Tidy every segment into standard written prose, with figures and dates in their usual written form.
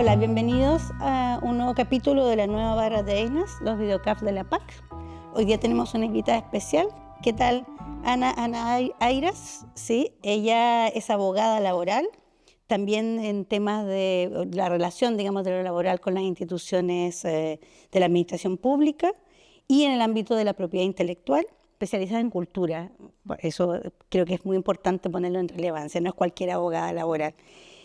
Hola, bienvenidos a un nuevo capítulo de la nueva barra de EINAS, los videocaf de la PAC. Hoy día tenemos una invitada especial. ¿Qué tal? Ana Ayras, sí, ella es abogada laboral, también en temas de la relación, digamos, de lo laboral con las instituciones de la administración pública y en el ámbito de la propiedad intelectual, especializada en cultura. Por eso creo que es muy importante ponerlo en relevancia, no es cualquier abogada laboral.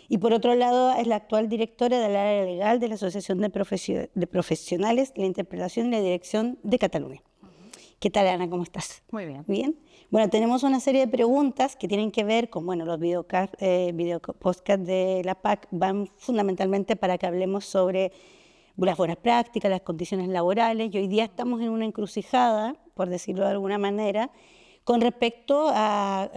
Y por otro lado, es la actual directora del área legal de la Asociación de Profesionales de la Interpretación y la Dirección de Cataluña. ¿Qué tal, Ana? ¿Cómo estás? Muy bien. Bien. Bueno, tenemos una serie de preguntas que tienen que ver con, bueno, los podcast de la PAC van fundamentalmente para que hablemos sobre las buenas prácticas, las condiciones laborales, y hoy día estamos en una encrucijada, por decirlo de alguna manera, con respecto a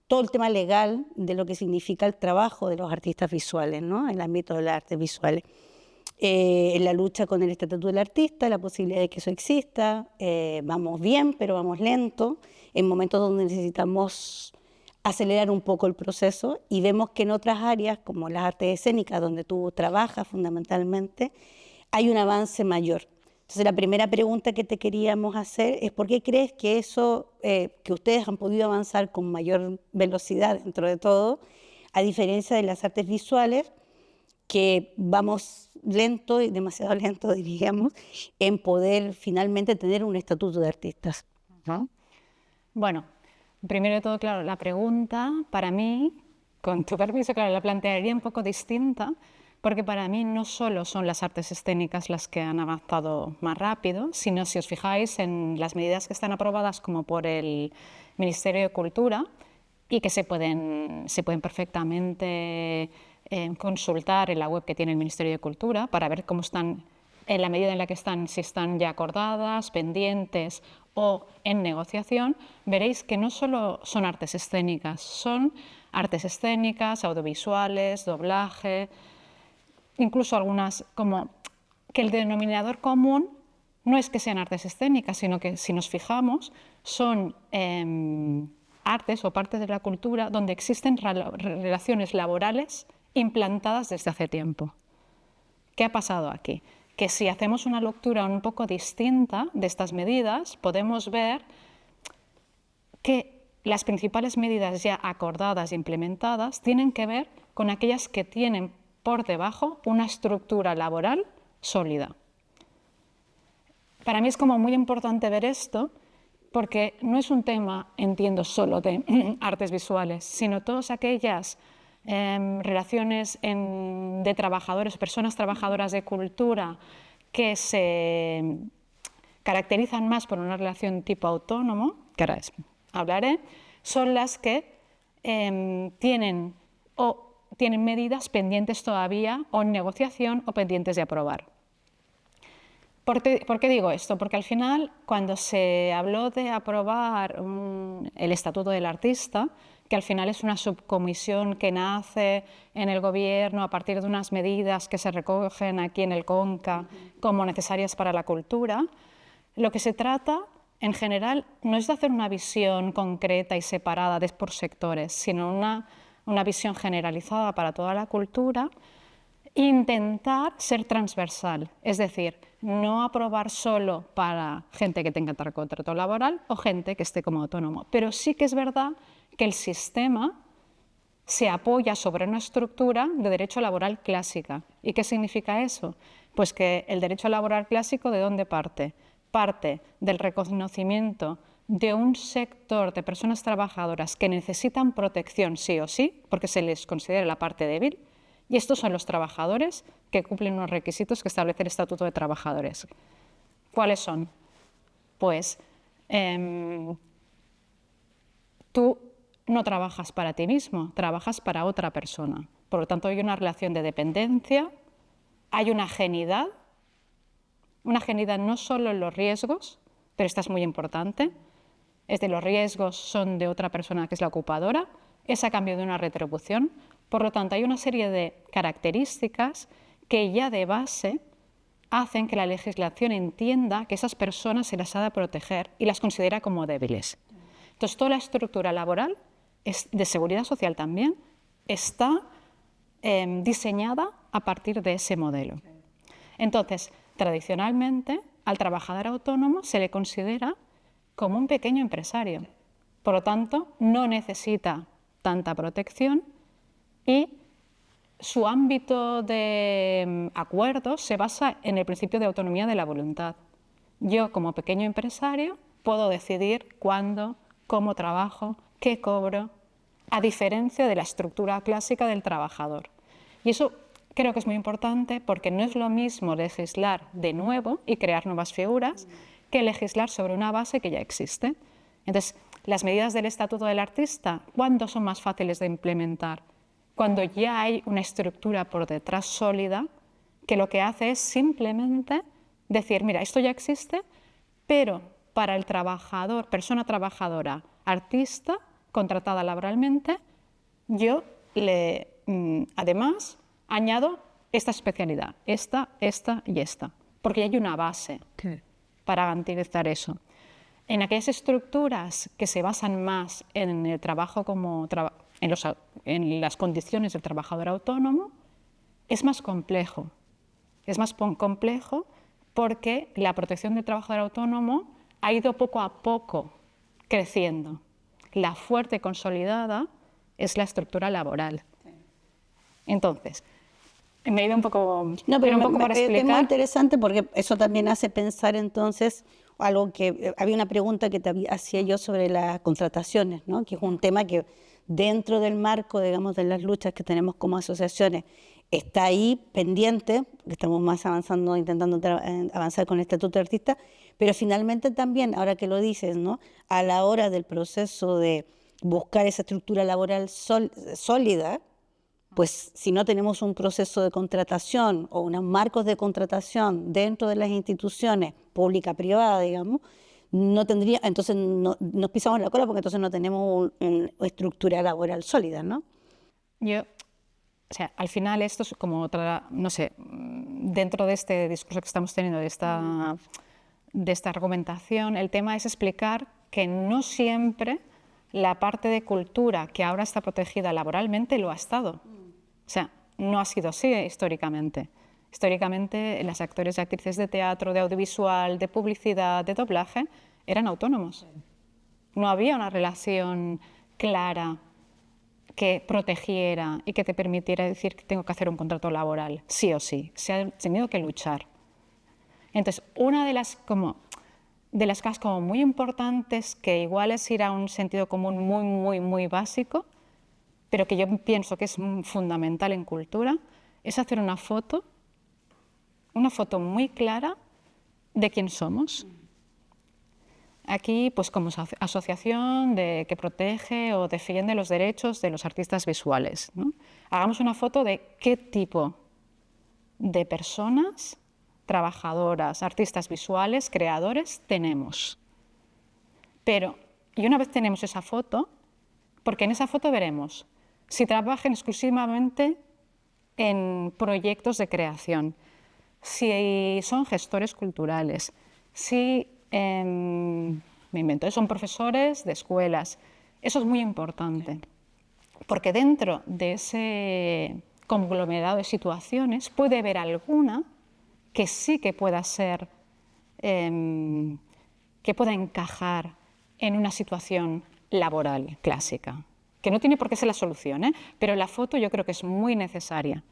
todo el tema legal de lo que significa el trabajo de los artistas visuales, ¿no? En el ámbito de las artes visuales. En la lucha con el estatuto del artista, la posibilidad de que eso exista, vamos bien, pero vamos lento, en momentos donde necesitamos acelerar un poco el proceso, y vemos que en otras áreas, como las artes escénicas, donde tú trabajas fundamentalmente, hay un avance mayor. Entonces, la primera pregunta que te queríamos hacer es ¿por qué crees que eso, que ustedes han podido avanzar con mayor velocidad dentro de todo, a diferencia de las artes visuales, que vamos lento y demasiado lento, diríamos, en poder finalmente tener un estatuto de artistas? ¿No? Bueno, primero de todo, claro, la pregunta para mí, con tu permiso, claro, la plantearía un poco distinta, porque para mí no solo son las artes escénicas las que han avanzado más rápido, sino si os fijáis en las medidas que están aprobadas como por el Ministerio de Cultura y que se pueden perfectamente consultar en la web que tiene el Ministerio de Cultura para ver cómo están, en la medida en la que están, si están ya acordadas, pendientes o en negociación, veréis que no solo son artes escénicas, son artes escénicas, audiovisuales, doblaje, incluso algunas, como que el denominador común no es que sean artes escénicas, sino que si nos fijamos son artes o partes de la cultura donde existen relaciones laborales implantadas desde hace tiempo. ¿Qué ha pasado aquí? Que si hacemos una lectura un poco distinta de estas medidas, podemos ver que las principales medidas ya acordadas e implementadas tienen que ver con aquellas que tienen por debajo una estructura laboral sólida. Para mí es como muy importante ver esto, porque no es un tema, entiendo, solo de artes visuales, sino todas aquellas relaciones de trabajadores, personas trabajadoras de cultura que se caracterizan más por una relación tipo autónomo, que ahora hablaré, son las que tienen medidas pendientes todavía o en negociación o pendientes de aprobar. ¿Por qué digo esto? Porque al final, cuando se habló de aprobar el Estatuto del Artista, que al final es una subcomisión que nace en el Gobierno a partir de unas medidas que se recogen aquí en el CONCA como necesarias para la cultura, lo que se trata, en general, no es de hacer una visión concreta y separada por sectores, sino una visión generalizada para toda la cultura, intentar ser transversal, es decir, no aprobar solo para gente que tenga contrato laboral o gente que esté como autónomo, pero sí que es verdad que el sistema se apoya sobre una estructura de derecho laboral clásica. ¿Y qué significa eso? Pues que el derecho laboral clásico, ¿de dónde parte? Parte del reconocimiento de un sector de personas trabajadoras que necesitan protección sí o sí, porque se les considera la parte débil, y estos son los trabajadores que cumplen unos requisitos que establece el Estatuto de Trabajadores. ¿Cuáles son? Pues tú no trabajas para ti mismo, trabajas para otra persona. Por lo tanto, hay una relación de dependencia, hay una ajenidad no solo en los riesgos, pero esta es muy importante, es de los riesgos son de otra persona que es la ocupadora, es a cambio de una retribución. Por lo tanto, hay una serie de características que ya de base hacen que la legislación entienda que esas personas se las ha de proteger y las considera como débiles. Entonces, toda la estructura laboral, de seguridad social también, está diseñada a partir de ese modelo. Entonces, tradicionalmente, al trabajador autónomo se le considera como un pequeño empresario. Por lo tanto, no necesita tanta protección y su ámbito de acuerdos se basa en el principio de autonomía de la voluntad. Yo, como pequeño empresario, puedo decidir cuándo, cómo trabajo, qué cobro, a diferencia de la estructura clásica del trabajador. Y eso creo que es muy importante porque no es lo mismo legislar de nuevo y crear nuevas figuras que legislar sobre una base que ya existe. Entonces, las medidas del Estatuto del Artista, ¿cuándo son más fáciles de implementar? Cuando ya hay una estructura por detrás sólida que lo que hace es simplemente decir, mira, esto ya existe, pero para el trabajador, persona trabajadora, artista, contratada laboralmente, yo además añado esta especialidad, esta y esta, porque ya hay una base para garantizar eso. En aquellas estructuras que se basan más en el trabajo en las condiciones del trabajador autónomo, es más complejo. Es más complejo porque la protección del trabajador autónomo ha ido poco a poco creciendo. La fuerte y consolidada es la estructura laboral. Entonces, me he ido un poco... No, pero un poco para explicar. Es muy interesante porque eso también hace pensar entonces algo que... había una pregunta que hacía yo sobre las contrataciones, ¿no? Que es un tema que dentro del marco, digamos, de las luchas que tenemos como asociaciones, está ahí pendiente, estamos más avanzando, intentando avanzar con el Estatuto de Artista, pero finalmente también, ahora que lo dices, ¿no? A la hora del proceso de buscar esa estructura laboral sólida, pues si no tenemos un proceso de contratación o unos marcos de contratación dentro de las instituciones pública-privada, digamos, no tendría, entonces nos pisamos la cola porque entonces no tenemos una estructura laboral sólida, ¿no? O sea, al final esto es como otra, no sé, dentro de este discurso que estamos teniendo, de esta argumentación, el tema es explicar que no siempre la parte de cultura que ahora está protegida laboralmente lo ha estado. O sea, no ha sido así históricamente. Históricamente, los actores y actrices de teatro, de audiovisual, de publicidad, de doblaje, eran autónomos. No había una relación clara que protegiera y que te permitiera decir que tengo que hacer un contrato laboral, sí o sí. Se ha tenido que luchar. Entonces, una de las cosas como muy importantes, que igual es ir a un sentido común muy, muy, muy básico, pero que yo pienso que es fundamental en cultura, es hacer una foto muy clara de quién somos. Aquí, pues como asociación que protege o defiende los derechos de los artistas visuales, ¿no? Hagamos una foto de qué tipo de personas, trabajadoras, artistas visuales, creadores tenemos. Y una vez tenemos esa foto, porque en esa foto veremos si trabajan exclusivamente en proyectos de creación, si son gestores culturales, si me invento, son profesores de escuelas. Eso es muy importante, porque dentro de ese conglomerado de situaciones puede haber alguna que sí que pueda ser, que pueda encajar en una situación laboral clásica, que no tiene por qué ser la solución, pero la foto yo creo que es muy necesaria.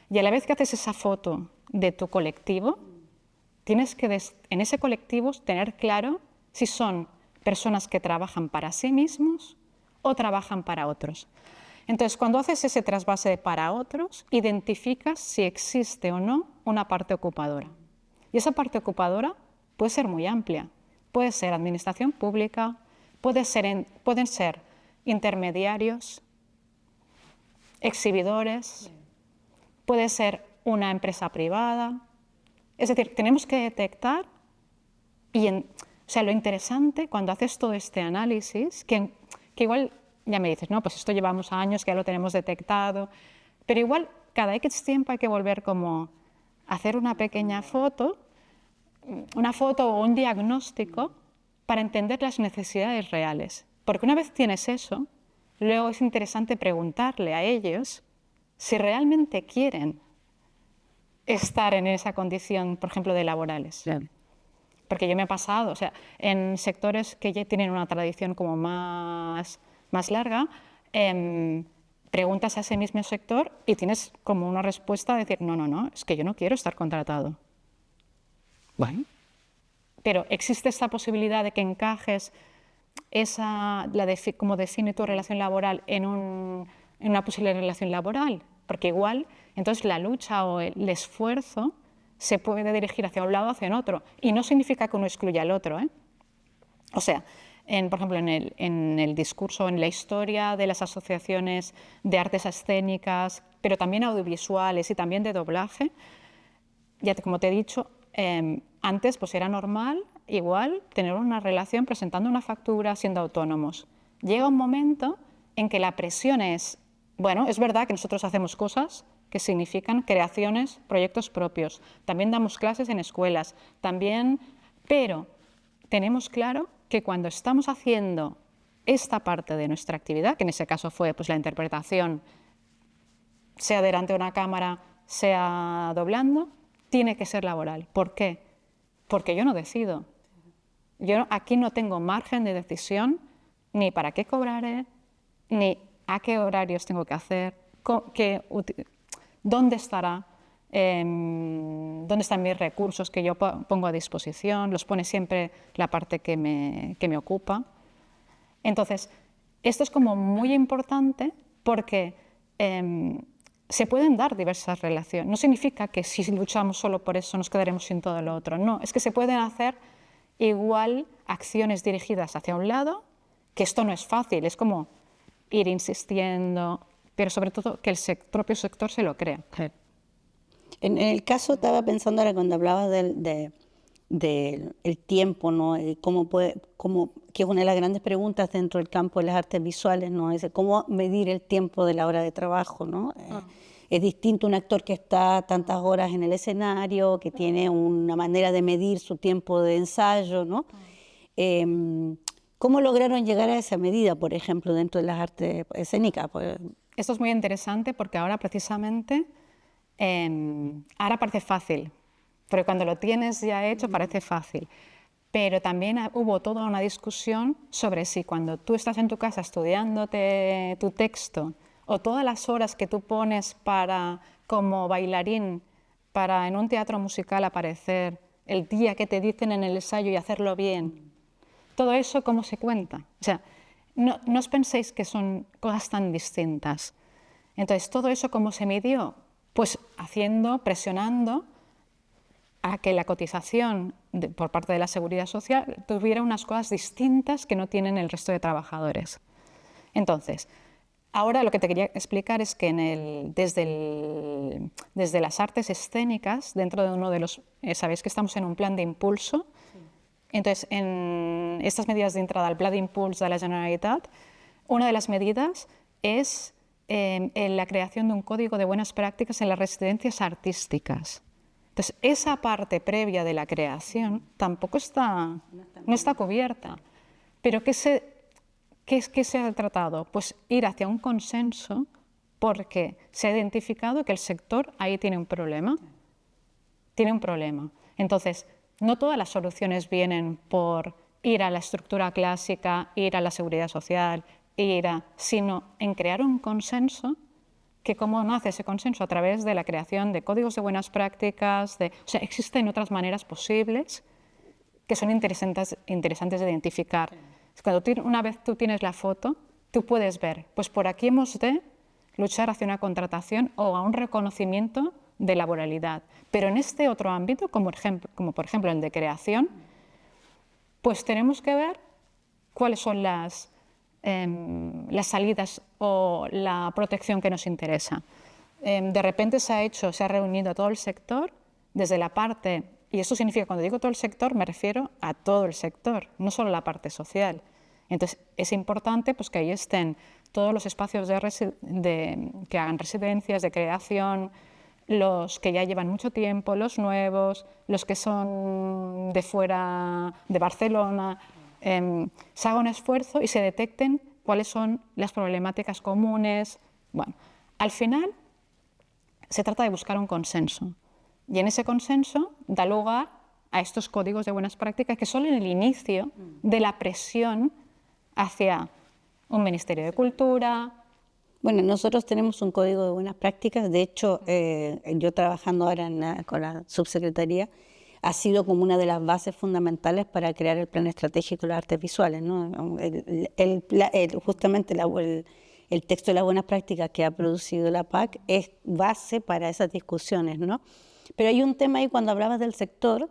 Y a la vez que haces esa foto de tu colectivo, tienes que en ese colectivo tener claro si son personas que trabajan para sí mismos o trabajan para otros. Entonces, cuando haces ese trasvase de para otros, identificas si existe o no una parte ocupadora. Y esa parte ocupadora puede ser muy amplia. Puede ser administración pública, pueden ser intermediarios, exhibidores, puede ser una empresa privada. Es decir, tenemos que detectar, lo interesante cuando haces todo este análisis, que igual ya me dices, no, pues esto llevamos años, que ya lo tenemos detectado, pero igual cada X tiempo hay que volver como a hacer una pequeña foto, o un diagnóstico para entender las necesidades reales. Porque una vez tienes eso, luego es interesante preguntarle a ellos si realmente quieren estar en esa condición, por ejemplo, de laborales. Claro. Porque yo me he pasado, o sea, en sectores que ya tienen una tradición como más larga, preguntas a ese mismo sector y tienes como una respuesta de decir, no, es que yo no quiero estar contratado. Bueno, pero existe esta posibilidad de que encajes cómo define tu relación laboral en una posible relación laboral, porque igual entonces la lucha o el esfuerzo se puede dirigir hacia un lado o hacia otro, y no significa que uno excluya al otro, ¿eh? O sea, por ejemplo, en el discurso, en la historia de las asociaciones de artes escénicas, pero también audiovisuales y también de doblaje, como te he dicho, antes pues era normal igual tener una relación presentando una factura siendo autónomos. Llega un momento en que la presión es, bueno, es verdad que nosotros hacemos cosas que significan creaciones, proyectos propios, también damos clases en escuelas, pero tenemos claro que cuando estamos haciendo esta parte de nuestra actividad, que en ese caso fue pues, la interpretación, sea delante de una cámara, sea doblando, tiene que ser laboral. ¿Por qué? Porque yo no decido. Yo aquí no tengo margen de decisión ni para qué cobraré, ni a qué horarios tengo que hacer, dónde estará, dónde están mis recursos que yo pongo a disposición, los pone siempre la parte que me ocupa. Entonces, esto es como muy importante porque se pueden dar diversas relaciones. No significa que si luchamos solo por eso nos quedaremos sin todo lo otro. No, es que se pueden hacer igual acciones dirigidas hacia un lado, que esto no es fácil, es como ir insistiendo, pero sobre todo que el propio sector se lo crea. En el caso, estaba pensando ahora cuando hablabas del tiempo, ¿no? Que es una de las grandes preguntas dentro del campo de las artes visuales, ¿no? Es cómo medir el tiempo de la hora de trabajo, ¿no? Es distinto un actor que está tantas horas en el escenario, que tiene una manera de medir su tiempo de ensayo, ¿no? ¿Cómo lograron llegar a esa medida, por ejemplo, dentro de las artes escénicas? Pues, esto es muy interesante porque ahora precisamente, ahora parece fácil, pero cuando lo tienes ya hecho parece fácil. Pero también hubo toda una discusión sobre si cuando tú estás en tu casa estudiándote tu texto o todas las horas que tú pones como bailarín para en un teatro musical aparecer, el día que te dicen en el ensayo y hacerlo bien, todo eso cómo se cuenta. O sea, no os penséis que son cosas tan distintas. Entonces, todo eso cómo se midió, pues presionando a que la cotización por parte de la Seguridad Social tuviera unas cosas distintas que no tienen el resto de trabajadores. Entonces, ahora lo que te quería explicar es que desde las artes escénicas, dentro de uno de los... sabéis que estamos en un plan de impulso. Sí. Entonces, en estas medidas de entrada al plan de impulso de la Generalitat, una de las medidas es en la creación de un código de buenas prácticas en las residencias artísticas. Entonces, esa parte previa de la creación tampoco no está cubierta. Pero ¿qué se ha tratado? Pues ir hacia un consenso porque se ha identificado que el sector ahí tiene un problema. Tiene un problema. Entonces, no todas las soluciones vienen por ir a la estructura clásica, ir a la seguridad social, sino en crear un consenso. Que cómo nace ese consenso a través de la creación de códigos de buenas prácticas, o sea, existen otras maneras posibles que son interesantes de identificar. Cuando una vez tú tienes la foto, tú puedes ver, pues por aquí hemos de luchar hacia una contratación o a un reconocimiento de laboralidad. Pero en este otro ámbito, como por ejemplo el de creación, pues tenemos que ver cuáles son las salidas o la protección que nos interesa. De repente se ha reunido a todo el sector desde la parte, y eso significa, cuando digo todo el sector, me refiero a todo el sector, no solo la parte social. Entonces, es importante pues, que ahí estén todos los espacios que hagan residencias de creación, los que ya llevan mucho tiempo, los nuevos, los que son de fuera de Barcelona. Se haga un esfuerzo y se detecten cuáles son las problemáticas comunes. Bueno, al final se trata de buscar un consenso, Y en ese consenso da lugar a estos códigos de buenas prácticas que son el inicio de la presión hacia un Ministerio de Cultura. Bueno, nosotros tenemos un código de buenas prácticas. De hecho, yo trabajando ahora con la subsecretaría, ha sido como una de las bases fundamentales para crear el plan estratégico de las artes visuales, ¿no? Justamente el texto de las buenas prácticas que ha producido la PAC es base para esas discusiones, ¿no? Pero hay un tema ahí cuando hablabas del sector,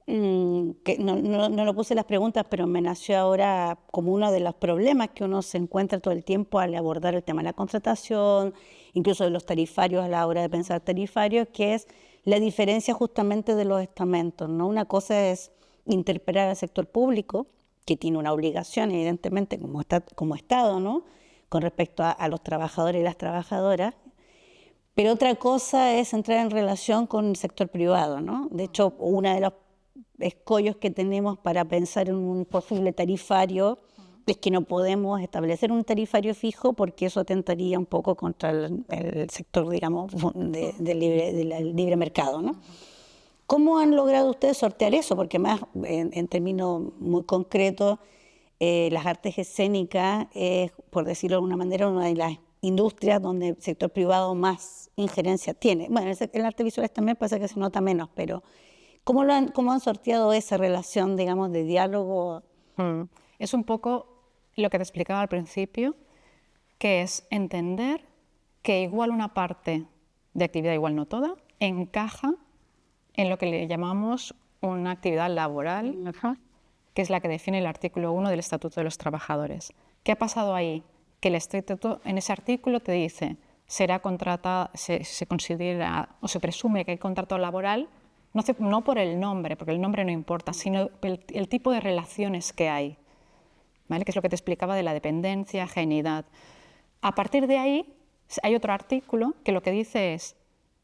que no lo puse en las preguntas, pero me nació ahora como uno de los problemas que uno se encuentra todo el tiempo al abordar el tema de la contratación, incluso de los tarifarios a la hora de pensar tarifarios, que es la diferencia justamente de los estamentos, ¿no? Una cosa es interpelar al sector público, que tiene una obligación, evidentemente, como Estado, ¿no? Con respecto a los trabajadores y las trabajadoras, pero otra cosa es entrar en relación con el sector privado, ¿no? De hecho, uno de los escollos que tenemos para pensar en un posible tarifario es que no podemos establecer un tarifario fijo porque eso atentaría un poco contra el sector, digamos, del libre mercado, ¿no? ¿Cómo han logrado ustedes sortear eso? Porque más, en términos muy concretos, las artes escénicas es, por decirlo de alguna manera, una de las industrias donde el sector privado más injerencia tiene. Bueno, el arte visual también pasa que se nota menos, pero ¿cómo han sorteado esa relación, digamos, de diálogo? Es un poco lo que te explicaba al principio, que es entender que igual una parte de actividad, igual no toda, encaja en lo que le llamamos una actividad laboral, que es la que define el artículo 1 del Estatuto de los Trabajadores. ¿Qué ha pasado ahí? Que el estatuto en ese artículo te dice será contratada, se considera o se presume que hay contrato laboral, no por el nombre, porque el nombre no importa, sino el tipo de relaciones que hay, ¿vale? Que es lo que te explicaba de la dependencia, ajenidad. A partir de ahí hay otro artículo que lo que dice es,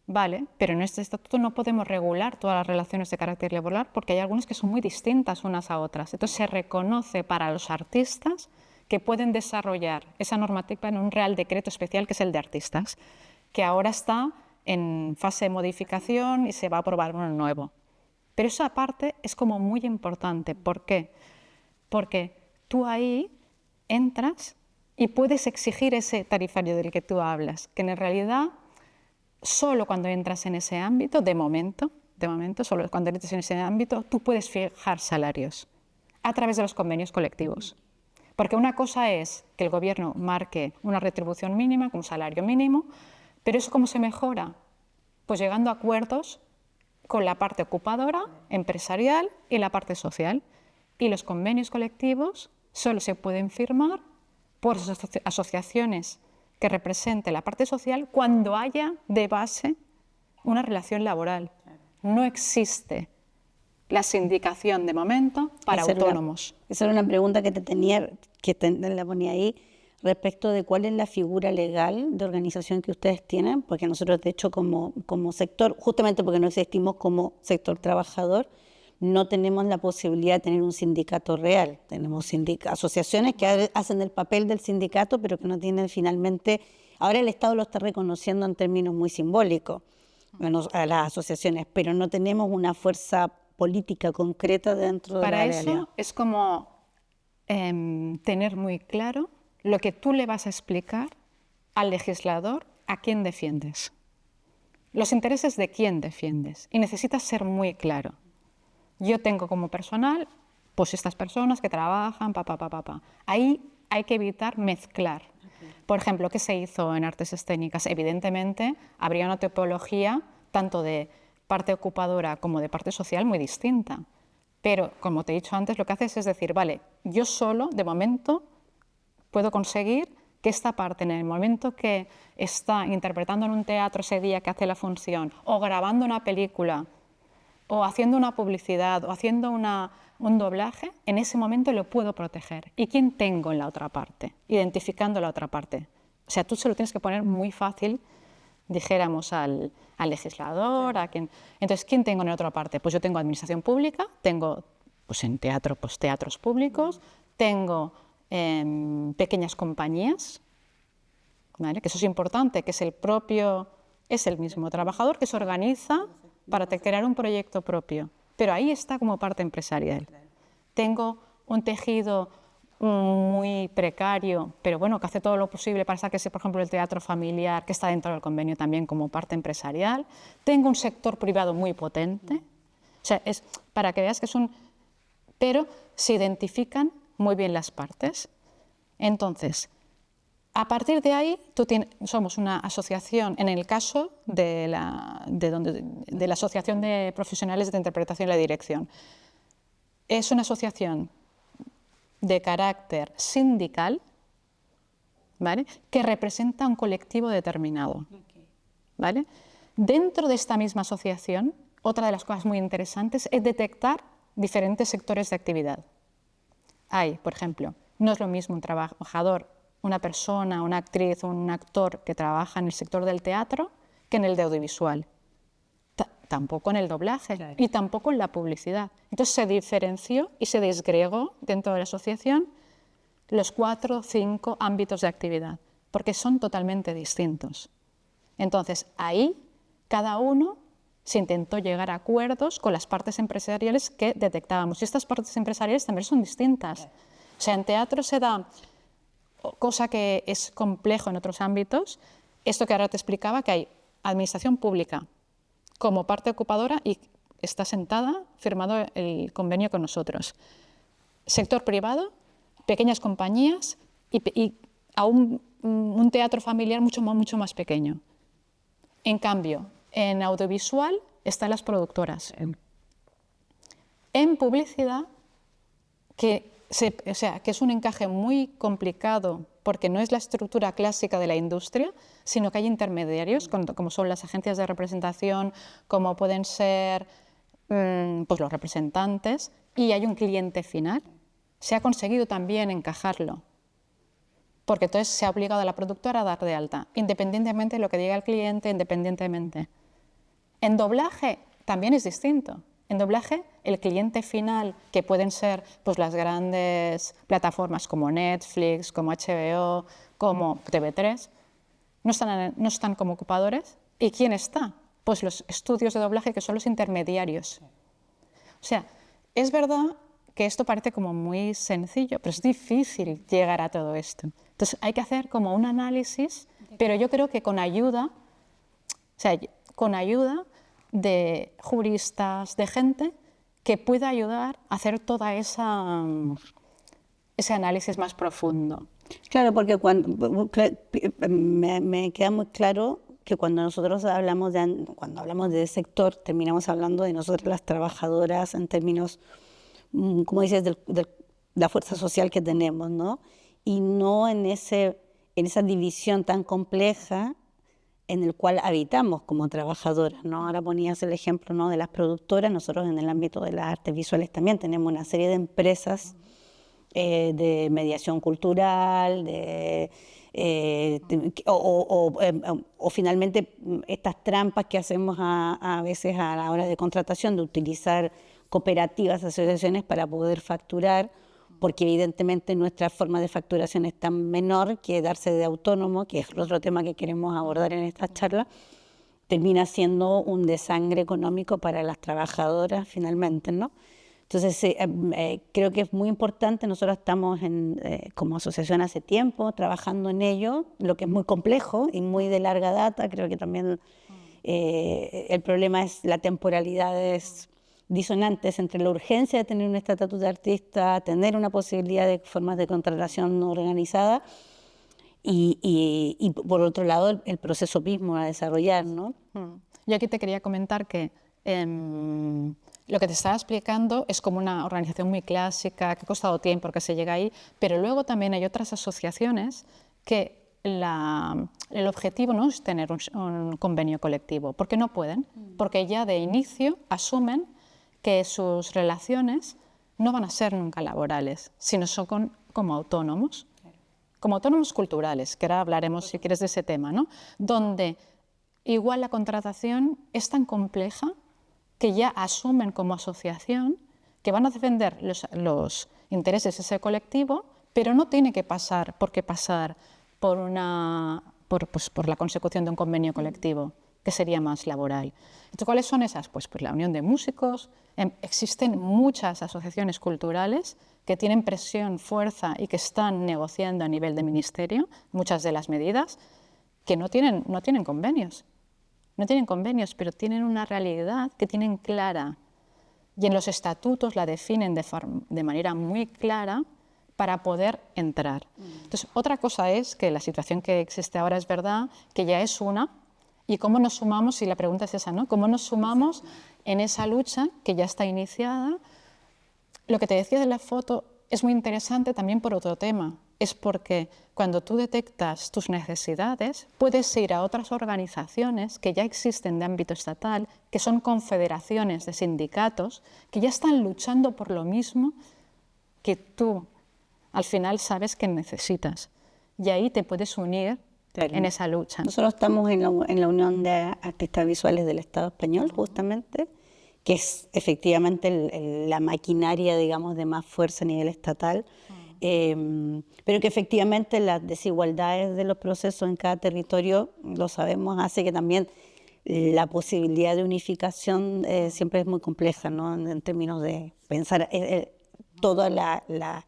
vale, pero en este estatuto no podemos regular todas las relaciones de carácter laboral porque hay algunas que son muy distintas unas a otras. Entonces se reconoce para los artistas que pueden desarrollar esa normativa en un Real Decreto especial que es el de artistas, que ahora está en fase de modificación y se va a aprobar uno nuevo. Pero esa parte es como muy importante. ¿Por qué? Porque tú ahí entras y puedes exigir ese tarifario del que tú hablas, que en realidad solo cuando entras en ese ámbito, de momento, solo cuando entras en ese ámbito, tú puedes fijar salarios a través de los convenios colectivos. Porque una cosa es que el gobierno marque una retribución mínima, un salario mínimo, pero ¿eso cómo se mejora? Pues llegando a acuerdos con la parte ocupadora, empresarial y la parte social. Y los convenios colectivos solo se pueden firmar por asociaciones que representen la parte social cuando haya de base una relación laboral. No existe la sindicación de momento para autónomos. Esa era una pregunta que te tenía, la ponía ahí, respecto de cuál es la figura legal de organización que ustedes tienen, porque nosotros, de hecho, como sector, justamente porque no existimos como sector trabajador, no tenemos la posibilidad de tener un sindicato real. Tenemos asociaciones que hacen el papel del sindicato, pero que no tienen finalmente... Ahora el Estado lo está reconociendo en términos muy simbólicos a las asociaciones, pero no tenemos una fuerza política concreta dentro de la realidad. Para eso es como tener muy claro lo que tú le vas a explicar al legislador a quién defiendes. Los intereses de quién defiendes. Y necesitas ser muy claro. Yo tengo como personal, pues estas personas que trabajan, Ahí hay que evitar mezclar. Por ejemplo, ¿qué se hizo en artes escénicas? Evidentemente, habría una tipología tanto de parte ocupadora como de parte social muy distinta. Pero, como te he dicho antes, lo que haces es decir, vale, yo solo, de momento, puedo conseguir que esta parte, en el momento que está interpretando en un teatro ese día que hace la función, o grabando una película, o haciendo una publicidad, o haciendo un doblaje, en ese momento lo puedo proteger. ¿Y quién tengo en la otra parte? Identificando la otra parte. O sea, tú se lo tienes que poner muy fácil, dijéramos, al legislador, a quien... Entonces, ¿quién tengo en la otra parte? Pues yo tengo administración pública, tengo, pues en teatro, pues teatros públicos, tengo pequeñas compañías, ¿vale? Que eso es importante, que es el mismo trabajador que se organiza para crear un proyecto propio, pero ahí está como parte empresarial. Tengo un tejido muy precario, pero bueno, que hace todo lo posible para sacarse, por ejemplo, el teatro familiar, que está dentro del convenio también como parte empresarial. Tengo un sector privado muy potente. O sea, es para que veas que es un... Pero se identifican muy bien las partes. Entonces, a partir de ahí, somos una asociación, en el caso de la Asociación de Profesionales de Interpretación y la Dirección. Es una asociación de carácter sindical, ¿vale?, que representa un colectivo determinado. ¿Vale? Dentro de esta misma asociación, otra de las cosas muy interesantes es detectar diferentes sectores de actividad. Hay, por ejemplo, no es lo mismo un trabajador, una persona, una actriz o un actor que trabaja en el sector del teatro que en el de audiovisual. Tampoco en el doblaje, claro, y tampoco en la publicidad. Entonces se diferenció y se disgregó dentro de la asociación los 4 o 5 ámbitos de actividad, porque son totalmente distintos. Entonces ahí cada uno se intentó llegar a acuerdos con las partes empresariales que detectábamos. Y estas partes empresariales también son distintas. O sea, en teatro se da, cosa que es complejo en otros ámbitos, esto que ahora te explicaba, que hay administración pública como parte ocupadora y está sentada, firmado el convenio con nosotros. Sector privado, pequeñas compañías y a un teatro familiar mucho más pequeño. En cambio, en audiovisual están las productoras. En publicidad, que es un encaje muy complicado porque no es la estructura clásica de la industria, sino que hay intermediarios, como son las agencias de representación, como pueden ser pues los representantes, y hay un cliente final. Se ha conseguido también encajarlo, porque entonces se ha obligado a la productora a dar de alta, independientemente de lo que diga el cliente, independientemente. En doblaje también es distinto. En doblaje, el cliente final, que pueden ser pues, las grandes plataformas como Netflix, como HBO, como TV3, no están como ocupadores. ¿Y quién está? Pues los estudios de doblaje, que son los intermediarios. O sea, es verdad que esto parece como muy sencillo, pero es difícil llegar a todo esto. Entonces hay que hacer como un análisis, pero yo creo que con ayuda, de juristas, de gente que pueda ayudar a hacer toda ese análisis más profundo. Claro, porque me queda muy claro que cuando nosotros cuando hablamos de sector, terminamos hablando de nosotras las trabajadoras en términos, como dices, de la fuerza social que tenemos, ¿no? Y no en esa división tan compleja en el cual habitamos como trabajadoras, ¿no? Ahora ponías el ejemplo, ¿no?, de las productoras. Nosotros en el ámbito de las artes visuales también tenemos una serie de empresas de mediación cultural, o finalmente estas trampas que hacemos a veces a la hora de contratación, de utilizar cooperativas, asociaciones para poder facturar, porque evidentemente nuestra forma de facturación es tan menor que darse de autónomo, que es el otro tema que queremos abordar en esta charla, termina siendo un desangre económico para las trabajadoras finalmente, ¿no? Entonces creo que es muy importante. Nosotros estamos como asociación hace tiempo trabajando en ello, lo que es muy complejo y muy de larga data. Creo que también el problema es la temporalidad disonantes entre la urgencia de tener un estatuto de artista, tener una posibilidad de formas de contratación no organizada y por otro lado el proceso mismo a desarrollar, ¿no? Yo aquí te quería comentar que lo que te estaba explicando es como una organización muy clásica, que ha costado tiempo que se llega ahí, pero luego también hay otras asociaciones que el objetivo no es tener un convenio colectivo, porque no pueden, porque ya de inicio asumen que sus relaciones no van a ser nunca laborales, sino son como autónomos culturales, que ahora hablaremos si quieres de ese tema, ¿no? Donde igual la contratación es tan compleja que ya asumen como asociación que van a defender los intereses de ese colectivo, pero no tiene que pasar por la consecución de un convenio colectivo. que sería más laboral. Entonces, ¿cuáles son esas? Pues la Unión de Músicos. Existen muchas asociaciones culturales que tienen presión, fuerza y que están negociando a nivel de ministerio muchas de las medidas que no tienen convenios. No tienen convenios, pero tienen una realidad que tienen clara. Y en los estatutos la definen de manera muy clara para poder entrar. Entonces, otra cosa es que la situación que existe ahora es verdad, que ya es una, y cómo nos sumamos, y la pregunta es esa, ¿no? ¿Cómo nos sumamos en esa lucha que ya está iniciada? Lo que te decía de la foto es muy interesante también por otro tema. Es porque cuando tú detectas tus necesidades, puedes ir a otras organizaciones que ya existen de ámbito estatal, que son confederaciones de sindicatos, que ya están luchando por lo mismo que tú al final sabes que necesitas. Y ahí te puedes unir en esa lucha. Nosotros estamos en la Unión de Artistas Visuales del Estado Español, justamente, que es efectivamente la maquinaria, digamos, de más fuerza a nivel estatal. Pero que efectivamente las desigualdades de los procesos en cada territorio, lo sabemos, hace que también la posibilidad de unificación siempre es muy compleja, ¿no? En términos de pensar toda la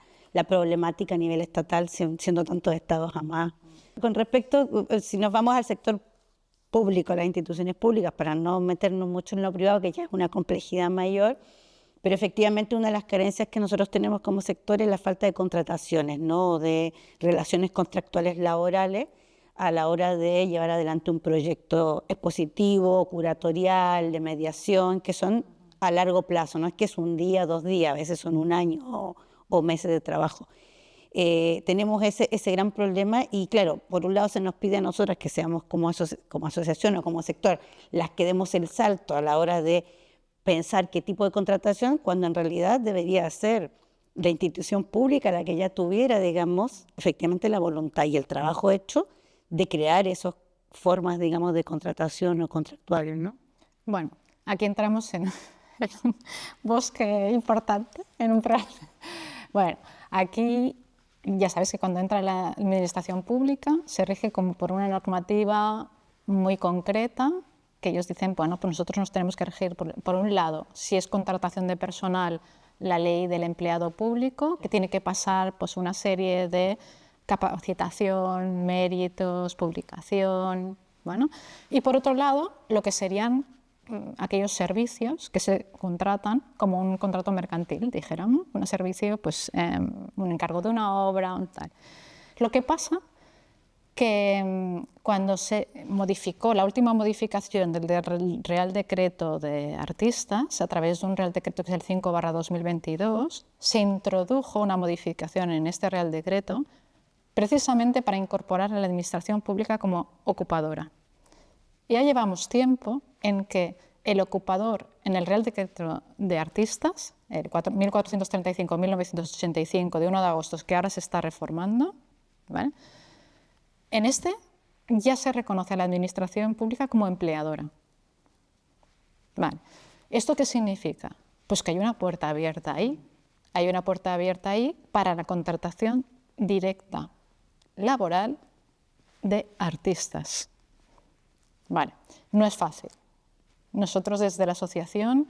problemática a nivel estatal, siendo tantos estados jamás. Con respecto, si nos vamos al sector público, a las instituciones públicas, para no meternos mucho en lo privado, que ya es una complejidad mayor, pero efectivamente una de las carencias que nosotros tenemos como sector es la falta de contrataciones, ¿no? De relaciones contractuales laborales a la hora de llevar adelante un proyecto expositivo, curatorial, de mediación, que son a largo plazo, no es que es un día, 2 días, a veces son un año o meses de trabajo. Tenemos ese gran problema y claro, por un lado se nos pide a nosotras que seamos como asociación o como sector las que demos el salto a la hora de pensar qué tipo de contratación, cuando en realidad debería ser la institución pública la que ya tuviera, digamos, efectivamente la voluntad y el trabajo hecho de crear esas formas, digamos, de contratación o contractuales, ¿no? Bueno, aquí entramos en un bosque importante, en un problema. Bueno, aquí ya sabes que cuando entra la administración pública se rige como por una normativa muy concreta, que ellos dicen, bueno, pues nosotros nos tenemos que regir por un lado, si es contratación de personal, la ley del empleado público, que tiene que pasar pues una serie de capacitación, méritos, publicación, bueno, y por otro lado, lo que serían aquellos servicios que se contratan como un contrato mercantil, dijéramos, un servicio, pues un encargo de una obra, un tal. Lo que pasa que cuando se modificó, la última modificación del Real Decreto de Artistas, a través de un Real Decreto que es el 5/2022, se introdujo una modificación en este Real Decreto precisamente para incorporar a la administración pública como ocupadora. Ya llevamos tiempo en que el ocupador en el Real Decreto de Artistas, el 1435-1985 de 1 de agosto, que ahora se está reformando, ¿vale? En este ya se reconoce a la administración pública como empleadora. Vale. ¿Esto qué significa? Pues que hay una puerta abierta ahí. Hay una puerta abierta ahí para la contratación directa laboral de artistas. Vale, no es fácil. Nosotros desde la asociación,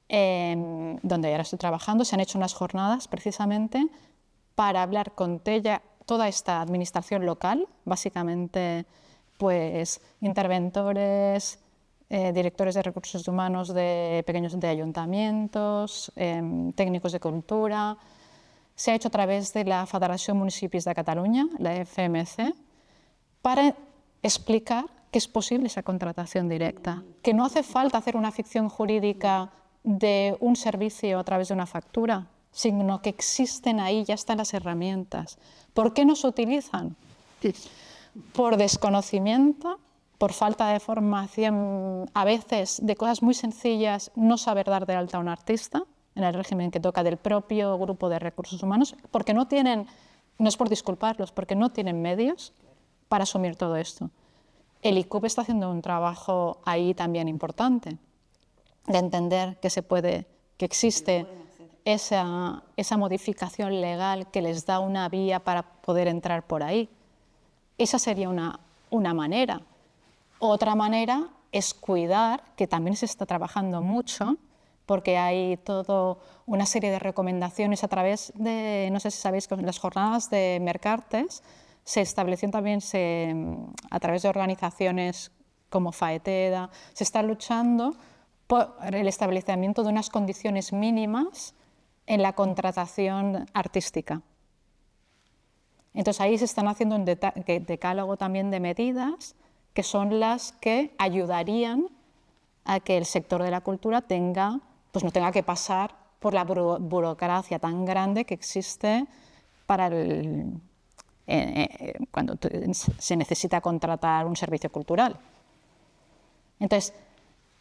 donde ahora estoy trabajando, se han hecho unas jornadas precisamente para hablar con toda esta administración local, básicamente pues interventores, directores de recursos humanos de pequeños de ayuntamientos, técnicos de cultura. Se ha hecho a través de la Federación Municipis de Cataluña, la FMC, para explicar que es posible esa contratación directa, que no hace falta hacer una ficción jurídica de un servicio a través de una factura, sino que existen ahí, ya están las herramientas. ¿Por qué no se utilizan? Por desconocimiento, por falta de formación, a veces de cosas muy sencillas, no saber dar de alta a un artista, en el régimen que toca del propio grupo de recursos humanos, porque no tienen, no es por disculparlos, porque no tienen medios para asumir todo esto. El ICUP está haciendo un trabajo ahí también importante, de entender que se puede, que existe esa modificación legal que les da una vía para poder entrar por ahí. Esa sería una manera. Otra manera es cuidar, que también se está trabajando mucho, porque hay toda una serie de recomendaciones a través de, no sé si sabéis, que en las jornadas de Mercartes se estableció también a través de organizaciones como Faeteda, se está luchando por el establecimiento de unas condiciones mínimas en la contratación artística. Entonces ahí se están haciendo un decálogo también de medidas que son las que ayudarían a que el sector de la cultura no tenga que pasar por la burocracia tan grande que existe para cuando se necesita contratar un servicio cultural. Entonces,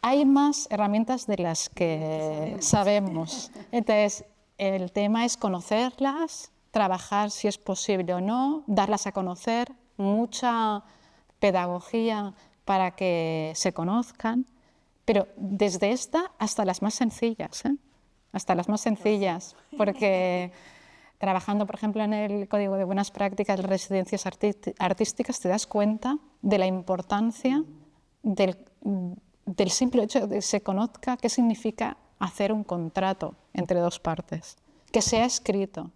hay más herramientas de las que sabemos. Entonces, el tema es conocerlas, trabajar si es posible o no, darlas a conocer, mucha pedagogía para que se conozcan, pero desde esta hasta las más sencillas, hasta las más sencillas, porque trabajando, por ejemplo, en el Código de Buenas Prácticas de Residencias Artísticas, te das cuenta de la importancia del simple hecho de que se conozca qué significa hacer un contrato entre dos partes, que sea escrito.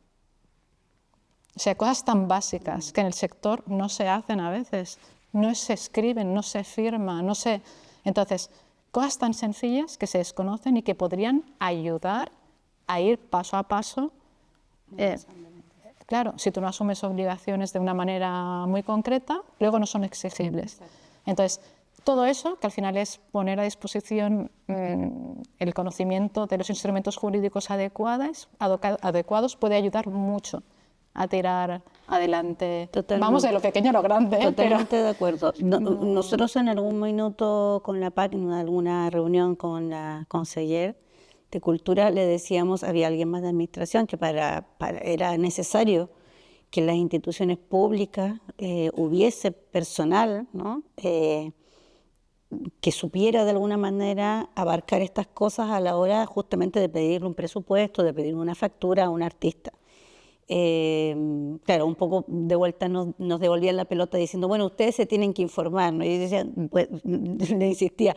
O sea, cosas tan básicas que en el sector no se hacen a veces, no se escriben, no se firma, no se... Entonces, cosas tan sencillas que se desconocen y que podrían ayudar a ir paso a paso. Claro, si tú no asumes obligaciones de una manera muy concreta, luego no son exigibles. Entonces, todo eso, que al final es poner a disposición el conocimiento de los instrumentos jurídicos adecuados, puede ayudar mucho a tirar adelante. Totalmente. Vamos de lo pequeño a lo grande. Totalmente de acuerdo. Nosotros en algún minuto con la PAC, en alguna reunión con la conseller de Cultura, le decíamos, había alguien más de administración, que era necesario que en las instituciones públicas hubiese personal, ¿no? Que supiera de alguna manera abarcar estas cosas a la hora justamente de pedirle un presupuesto, de pedir una factura a un artista. Claro, un poco de vuelta nos devolvían la pelota diciendo, bueno, ustedes se tienen que informar, ¿no? Y yo decía, pues, le insistía,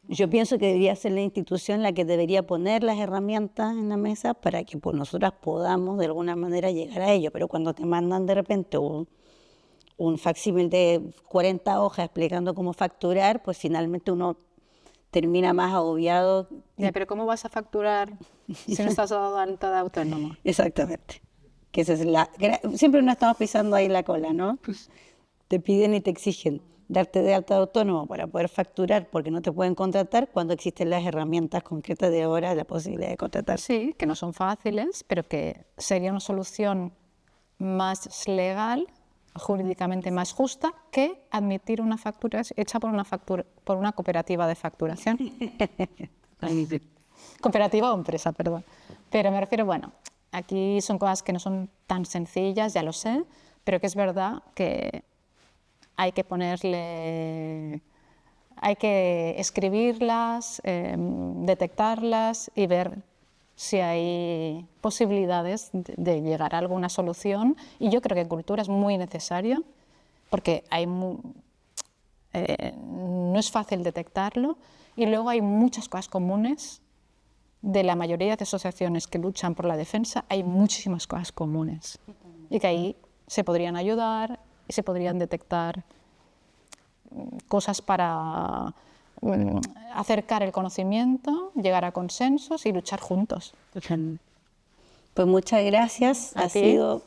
yo pienso que debería ser la institución la que debería poner las herramientas en la mesa para que pues, nosotras podamos de alguna manera llegar a ello, pero cuando te mandan de repente un facsímil de 40 hojas explicando cómo facturar, pues finalmente uno termina más agobiado. Ya, pero ¿cómo vas a facturar si no estás dado alta de autónomo? Exactamente. Que esa es siempre nos estamos pisando ahí la cola, ¿no? Te piden y te exigen darte de alta de autónomo para poder facturar porque no te pueden contratar cuando existen las herramientas concretas de ahora, la posibilidad de contratar. Sí, que no son fáciles, pero que sería una solución más legal, jurídicamente más justa, que admitir una factura hecha por una cooperativa de facturación. Cooperativa o empresa, perdón. Pero me refiero, bueno, aquí son cosas que no son tan sencillas, ya lo sé, pero que es verdad que hay que escribirlas, detectarlas y ver si hay posibilidades de llegar a alguna solución. Y yo creo que en cultura es muy necesario, porque no es fácil detectarlo, y luego hay muchas cosas comunes. De la mayoría de asociaciones que luchan por la defensa, hay muchísimas cosas comunes y que ahí se podrían ayudar y se podrían detectar cosas para acercar el conocimiento, llegar a consensos y luchar juntos. Pues muchas gracias, ha sido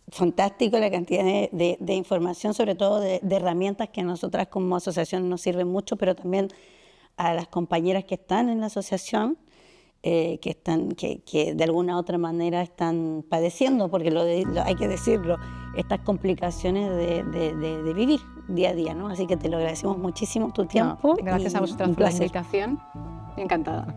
fantástico la cantidad de información, sobre todo de herramientas que a nosotras como asociación nos sirven mucho, pero también a las compañeras que están en la asociación, que de alguna u otra manera están padeciendo, porque hay que decirlo, estas complicaciones de vivir día a día, ¿no? Así que te lo agradecemos muchísimo tu tiempo. Gracias a vosotras por la invitación. Encantada.